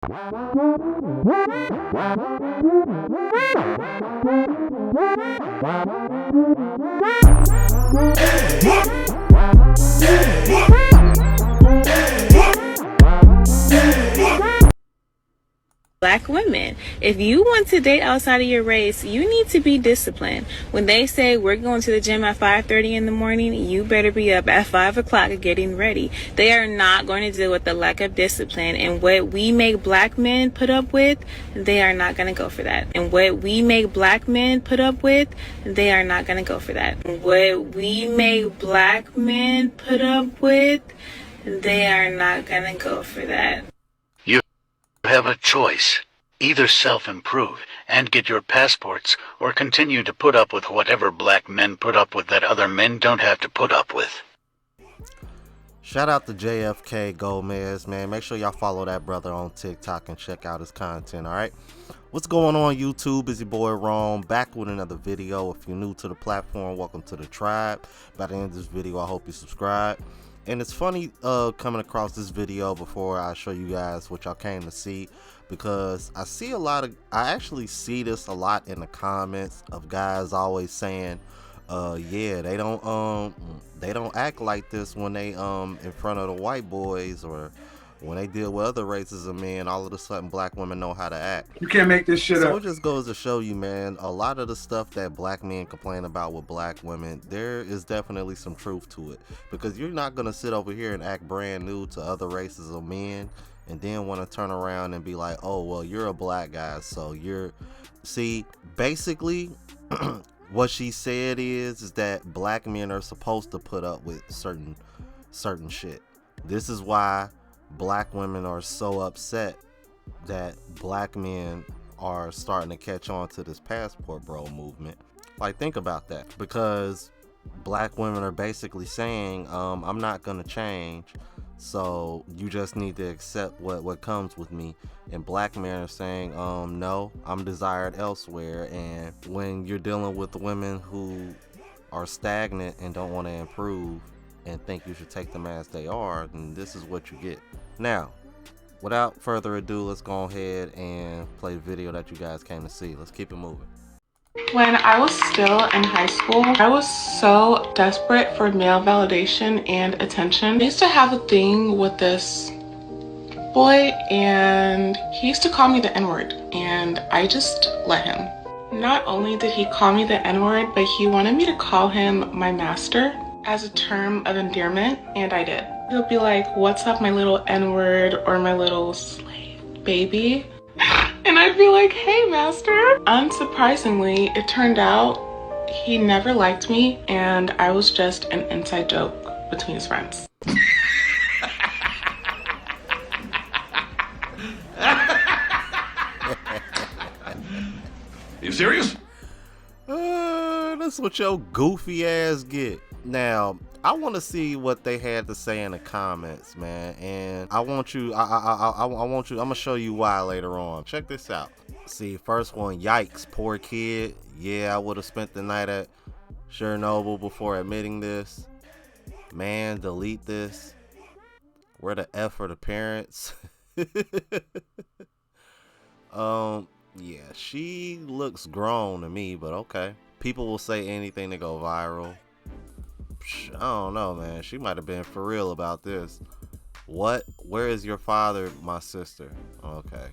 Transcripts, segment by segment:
Black women, if you want to date outside of your race, you need to be disciplined. When they say we're going to the gym at 5:30 in the morning, you better be up at 5 o'clock getting ready. They are not going to deal with the lack of discipline, and what we make black men put up with, they are not going to go for that. And what we make black men put up with, they are not going to go for that. What we make black men put up with, they are not going to go for that. You have a choice. Either self-improve and get your passports, or continue to put up with whatever black men put up with that other men don't have to put up with. Shout out to JFK Gomez, man. Make sure y'all follow that brother on TikTok and check out his content, alright? What's going on, YouTube? It's your boy Rome, back with another video. If you're new to the platform, welcome to the tribe. By the end of this video, I hope you subscribe. And it's funny coming across this video before I show you guys what y'all came to see, because I actually see this a lot in the comments of guys always saying, yeah, they don't act like this when they in front of the white boys, or when they deal with other races of men. All of a sudden black women know how to act. You can't make this shit up. So it just goes to show you, man, a lot of the stuff that black men complain about with black women, there is definitely some truth to it. Because you're not going to sit over here and act brand new to other races of men and then want to turn around and be like, oh, well, you're a black guy, so you're... See, basically, what she said is that black men are supposed to put up with certain shit. This is why black women are so upset that black men are starting to catch on to this passport bro movement. Like, think about that, because black women are basically saying, I'm not gonna change, so you just need to accept what comes with me. And black men are saying, no, I'm desired elsewhere. And when you're dealing with women who are stagnant and don't want to improve and think you should take them as they are, then this is what you get. Now, without further ado, let's go ahead and play the video that you guys came to see. Let's keep it moving. When I was still in high school, I was so desperate for male validation and attention. I used to have a thing with this boy, and he used to call me the N-word, and I just let him. Not only did he call me the N-word, but he wanted me to call him my master as a term of endearment, and I did. He'll be like, what's up, my little N-word, or my little slave baby? And I'd be like, hey, master. Unsurprisingly, it turned out he never liked me, and I was just an inside joke between his friends. You serious? That's what your goofy ass get. Now, I want to see what they had to say in the comments, man, and I want you. I'm gonna show you why later on. Check this out. See, first one, yikes, poor kid. Yeah, I would have spent the night at Chernobyl before admitting this. Man, delete this. Where the F are the parents? Yeah, she looks grown to me, but okay. People will say anything to go viral. I don't know, man. She might have been for real about this. What? Where is your father, my sister? Okay.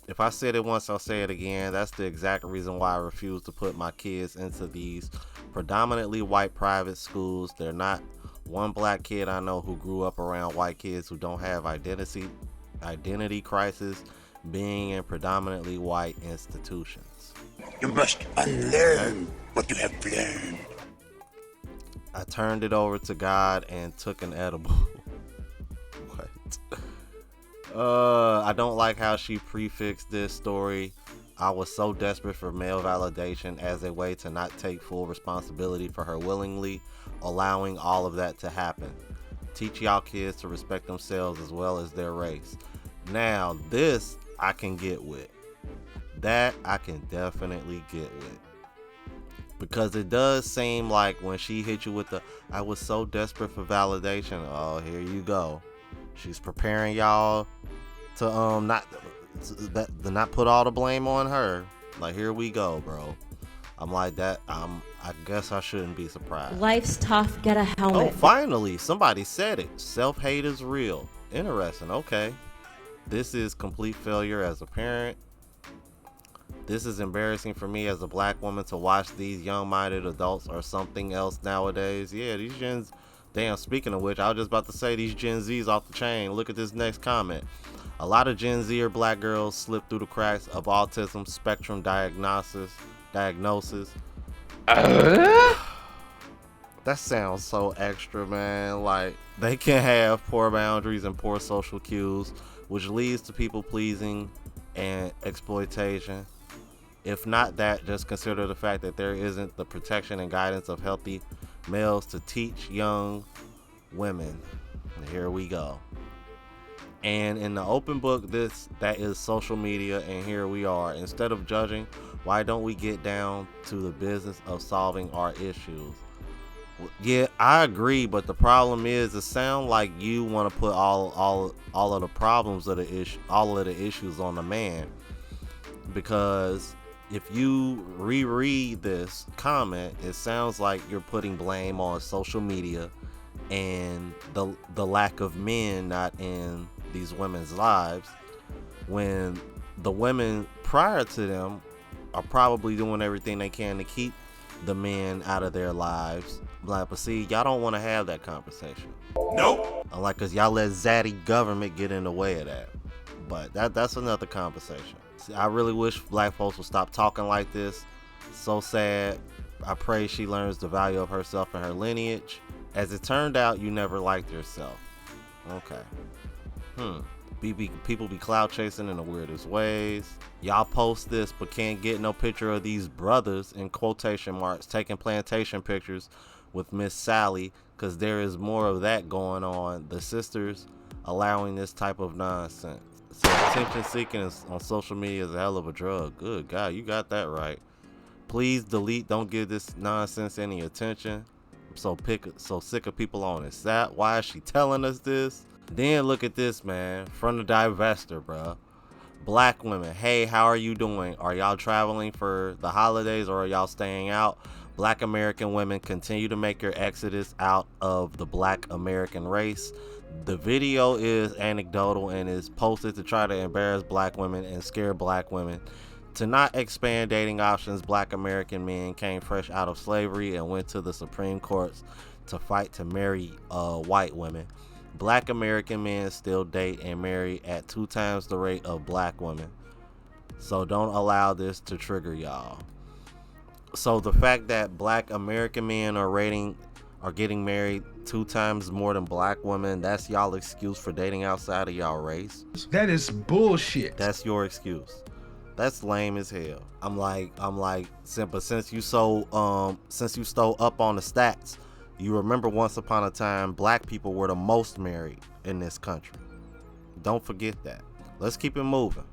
If I said it once, I'll say it again. That's the exact reason why I refuse to put my kids into these predominantly white private schools. They're not one black kid I know who grew up around white kids who don't have identity crisis being in predominantly white institutions. You must unlearn what you have learned. I turned it over to God and took an edible. What? I don't like how she prefixed this story. I was so desperate for male validation as a way to not take full responsibility for her willingly allowing all of that to happen. Teach y'all kids to respect themselves as well as their race. Now, this I can get with. That I can definitely get with. Because it does seem like when she hit you with the, I was so desperate for validation. Oh, here you go. She's preparing y'all to not put all the blame on her. Like, here we go, bro. I'm like that. I guess I shouldn't be surprised. Life's tough. Get a Oh, helmet. finally, somebody said it. Self-hate is real. Interesting. Okay. This is complete failure as a parent. This is embarrassing for me as a black woman to watch these young-minded adults or something else nowadays. Yeah, these gens. Damn, speaking of which, I was just about to say these Gen Zs off the chain. Look at this next comment. A lot of Gen Z or black girls slip through the cracks of autism spectrum diagnosis. That sounds so extra, man. Like, they can have poor boundaries and poor social cues, which leads to people pleasing and exploitation. If not that, just consider the fact that there isn't the protection and guidance of healthy males to teach young women. And here we go. And in the open book, that is social media, and here we are. Instead of judging, why don't we get down to the business of solving our issues? Yeah, I agree, but the problem is, it sounds like you want to put all of the problems of the issue, all of the issues on the man. Because if you reread this comment, it sounds like you're putting blame on social media and the lack of men not in these women's lives, when the women prior to them are probably doing everything they can to keep the men out of their lives. Like, but see, y'all don't want to have that conversation. Nope. Like, cause y'all let zaddy government get in the way of that. But that's another conversation. See, I really wish black folks would stop talking like this. So sad. I pray she learns the value of herself and her lineage. As it turned out, you never liked yourself. Okay. People be cloud chasing in the weirdest ways. Y'all post this but can't get no picture of these brothers in quotation marks taking plantation pictures with Miss Sally, because there is more of that going on. The sisters allowing this type of nonsense. So attention seeking on social media is a hell of a drug. Good God, you got that right. Please delete. Don't give this nonsense any attention. I'm so sick of people on this. Why is she telling us this? Then look at this, man. From the divester, bro. Black women, hey, how are you doing? Are y'all traveling for the holidays or are y'all staying out? Black American women, continue to make your exodus out of the black American race. The video is anecdotal and is posted to try to embarrass black women and scare black women to not expand dating options. Black American men came fresh out of slavery and went to the Supreme Courts to fight to marry white women. Black American men still date and marry at 2 times the rate of black women. So don't allow this to trigger y'all. So the fact that black American men are getting married 2 times more than black women, that's y'all excuse for dating outside of y'all race? That is bullshit. That's your excuse. That's lame as hell. I'm like, Simpa, since you stole up on the stats, you remember once upon a time, black people were the most married in this country. Don't forget that. Let's keep it moving.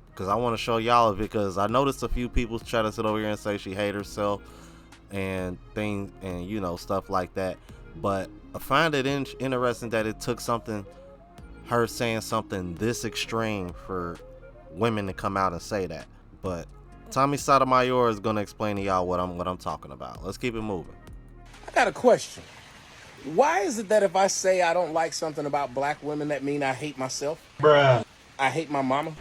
Because I want to show y'all, because I noticed a few people try to sit over here and say she hate herself and things and, stuff like that. But I find it interesting that it took her saying something this extreme for women to come out and say that. But Tommy Sotomayor is going to explain to y'all what I'm talking about. Let's keep it moving. I got a question. Why is it that if I say I don't like something about black women, that mean I hate myself? Bruh. I hate my mama?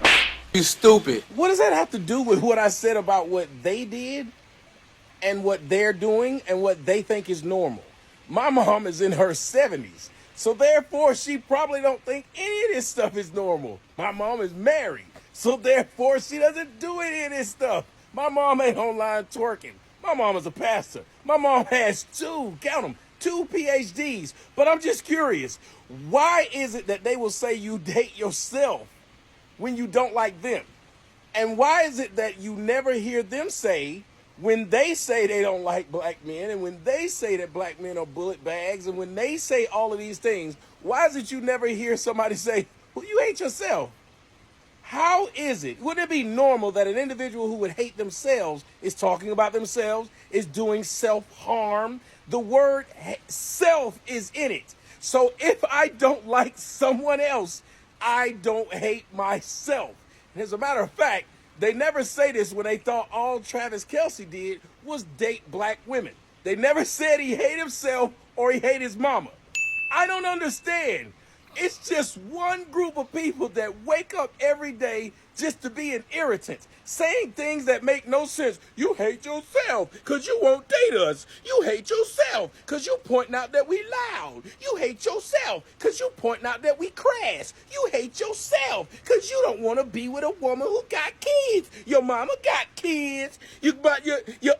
You stupid. What does that have to do with what I said about what they did and what they're doing and what they think is normal? My mom is in her 70s, so therefore she probably don't think any of this stuff is normal. My mom is married, so therefore she doesn't do any of this stuff. My mom ain't online twerking. My mom is a pastor. My mom has 2 PhDs. But I'm just curious, why is it that they will say you date yourself when you don't like them? And why is it that you never hear them say, when they say they don't like black men, and when they say that black men are bullet bags, and when they say all of these things, why is it you never hear somebody say, well, you hate yourself? How is it? Would it be normal that an individual who would hate themselves is talking about themselves, is doing self-harm? The word self is in it. So if I don't like someone else, I don't hate myself. And as a matter of fact, they never say this when they thought all Travis Kelce did was date black women. They never said he hate himself or he hate his mama. I don't understand. It's just one group of people that wake up every day just to be an irritant, saying things that make no sense. You hate yourself because you won't date us. You hate yourself because you pointing out that we loud. You hate yourself because you pointing out that we crass. You hate yourself because you don't want to be with a woman who got kids. Your mama got kids. Your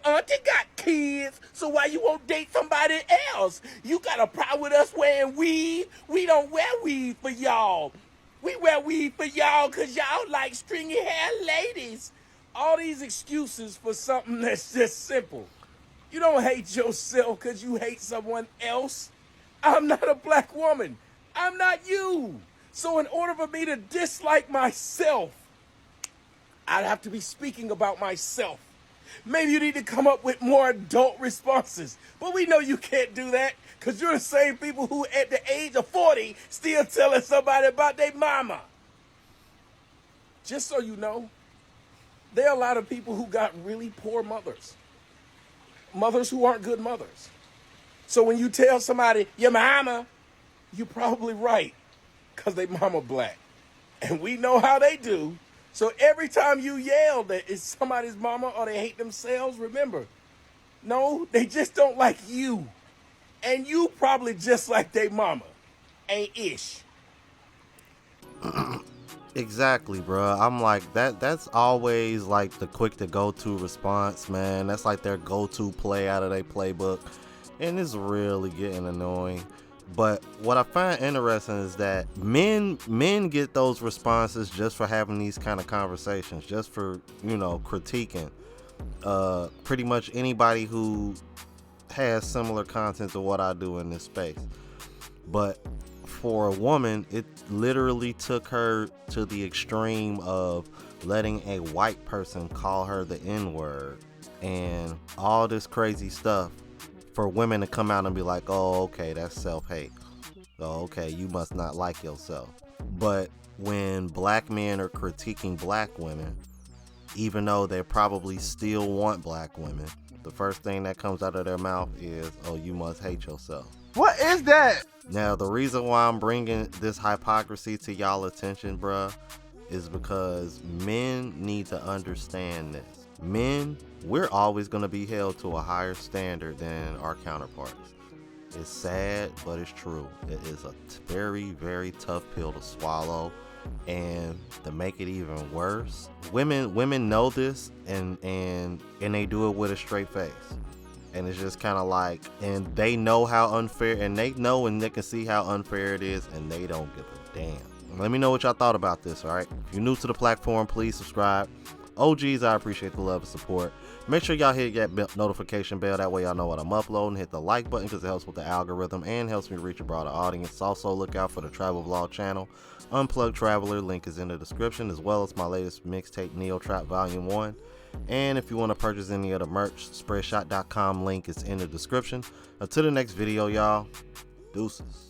auntie got kids. So why you won't date somebody else? You got a problem with us wearing weave? We don't wear weave for y'all. We wear weave for y'all because y'all like stringy hair ladies. All these excuses for something that's just simple. You don't hate yourself because you hate someone else. I'm not a black woman. I'm not you. So in order for me to dislike myself, I'd have to be speaking about myself. Maybe you need to come up with more adult responses. But we know you can't do that because you're the same people who at the age of 40 still telling somebody about their mama. Just so you know, there are a lot of people who got really poor mothers. Mothers who aren't good mothers. So when you tell somebody, your mama, you're probably right because they mama black. And we know how they do. So every time you yell that it's somebody's mama or they hate themselves, remember, no, they just don't like you. And you probably just like they mama. Ain't ish. Exactly, bro. I'm like that's always like the quick to go to response, man. That's like their go-to play out of their playbook, and it's really getting annoying. But what I find interesting is that men get those responses just for having these kind of conversations, just for, critiquing pretty much anybody who has similar content to what I do in this space. But for a woman, it literally took her to the extreme of letting a white person call her the N-word and all this crazy stuff for women to come out and be like, oh, okay, that's self-hate. Oh, okay, you must not like yourself. But when black men are critiquing black women, even though they probably still want black women, the first thing that comes out of their mouth is, oh, you must hate yourself. What is that? Now, the reason why I'm bringing this hypocrisy to y'all attention, bruh, is because men need to understand this. Men, we're always going to be held to a higher standard than our counterparts. It's sad, but it's true. It is a very, very tough pill to swallow. And to make it even worse, women know this and they do it with a straight face. And it's just kind of like, and they know how unfair, and they know and they can see how unfair it is, and they don't give a damn. Let me know what y'all thought about this, all right? If you're new to the platform, please subscribe. OGs, I appreciate the love and support. Make sure y'all hit that notification bell. That way y'all know what I'm uploading. Hit the like button because it helps with the algorithm and helps me reach a broader audience. Also, look out for the Travel Vlog channel, Unplugged Traveler. Link is in the description, as well as my latest mixtape, Neo Trap Volume 1. And if you want to purchase any of the merch, spreadshot.com link is in the description. Until the next video, y'all, deuces.